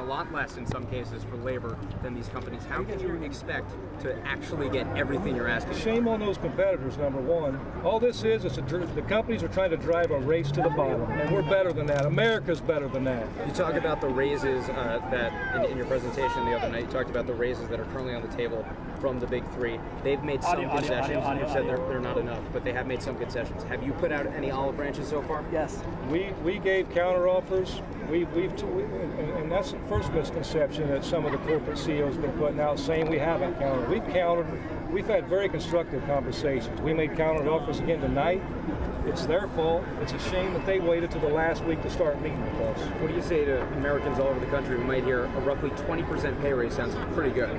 lot less in some cases for labor than these companies. How can you expect to actually get everything you're asking for? Shame on those competitors, number one. All this is the companies are trying to drive a race to the bottom, and we're better than that. America's better than that. You talk about the raises that in your presentation the other night, you talked about the raises that are currently on the table from the big three. They've made some concessions. You've said they're not enough, but they have made some concessions. Have you put out any olive branches so far? Yes. We gave counteroffers. And that's the first misconception that some of the corporate CEOs have been putting out, saying we haven't countered. We've countered. We've had very constructive conversations. We made counteroffers again tonight. It's their fault. It's a shame that they waited till the last week to start meeting with us. What do you say to Americans all over the country who might hear a roughly 20% pay raise sounds pretty good?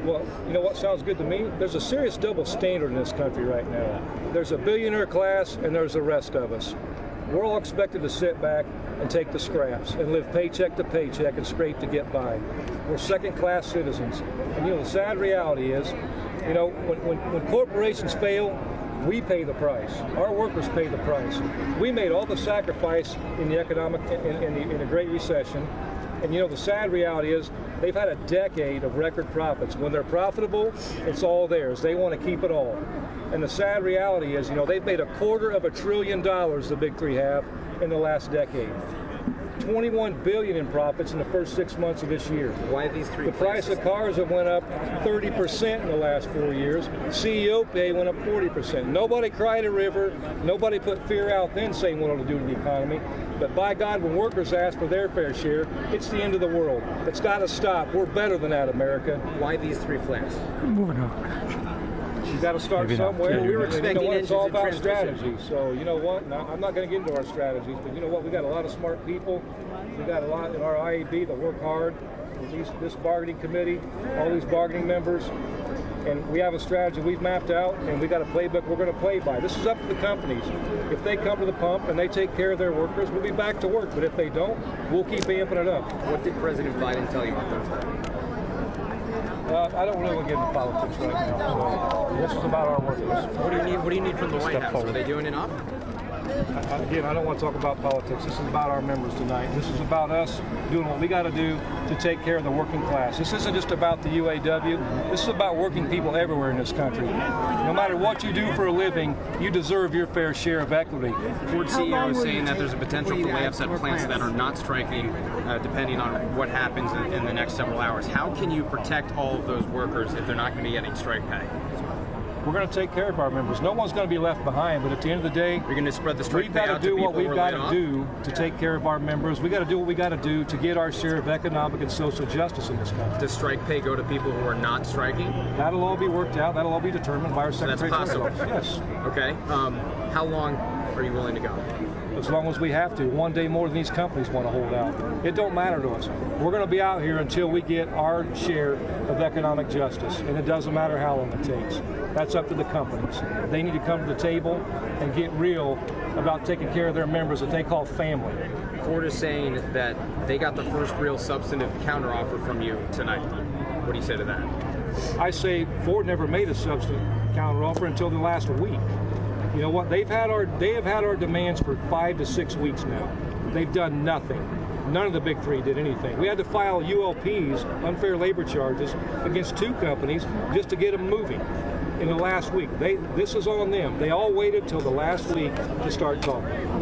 Well, you know what sounds good to me? There's a serious double standard in this country right now. There's a billionaire class and there's the rest of us. We're all expected to sit back and take the scraps and live paycheck to paycheck and scrape to get by. We're second-class citizens. And you know, the sad reality is, you know, when corporations fail, we pay the price. Our workers pay the price. We made all the sacrifice in the economic, in the Great Recession. And you know, the sad reality is they've had a decade of record profits. When they're profitable, it's all theirs. They want to keep it all. And the sad reality is, you know, they've made $250 billion, the big three have, in the last decade. $21 billion in profits in the first 6 months of this year. Why these three? The price of cars have went up 30% in the last 4 years. CEO pay went up 40%. Nobody cried a river. Nobody put fear out then saying what it'll do to the economy. But by God, when workers ask for their fair share, it's the end of the world. It's got to stop. We're better than that, America. Why these three plans? Moving on. You got to start somewhere. We were expecting you know, it's all about transition. strategy. So you know what? Now, I'm not going to get into our strategies, but you know what? We got a lot of smart people. We got a lot in our IAB that work hard. This bargaining committee, all these bargaining members, and we have a strategy we've mapped out, and we got a playbook we're going to play by. This is up to the companies. If they come to the pump and they take care of their workers, we'll be back to work. But if they don't, we'll keep amping it up. What did President Biden tell you on Thursday? I don't really want to get into politics right now. So this is about our workers. What do you need? What do you need from the White House? Are they doing enough? Again, I don't want to talk about politics. This is about our members tonight. This is about us doing what we got to do to take care of the working class. This isn't just about the UAW. This is about working people everywhere in this country. No matter what you do for a living, you deserve your fair share of equity. Ford CEO is saying that there's a potential for layoffs at plants that are not striking, depending on what happens in the next several hours. How can you protect all of those workers if they're not going to be getting strike pay? We're going to take care of our members. No one's going to be left behind, but at the end of the day, you're going to spread the strike we've pay got out to do what we've got to off? do to take care of our members. We've got to do what we got to do to get our share of economic and social justice in this country. Does strike pay go to people who are not striking? That'll all be worked out. That'll all be determined by our Secretary That's possible. Yes. Okay. How long are you willing to go? As long as we have to. One day more than these companies want to hold out. It don't matter to us. We're going to be out here until we get our share of economic justice, and it doesn't matter how long it takes. That's up to the companies. They need to come to the table and get real about taking care of their members that they call family. Ford is saying that they got the first real substantive counteroffer from you tonight. What do you say to that? I say Ford never made a substantive counteroffer until the last week. You know what? They have had our demands for 5 to 6 weeks now. They've done nothing. None of the big three did anything. We had to file ULPs, unfair labor charges, against 2 companies just to get them moving in the last week. This is on them. They all waited till the last week to start talking.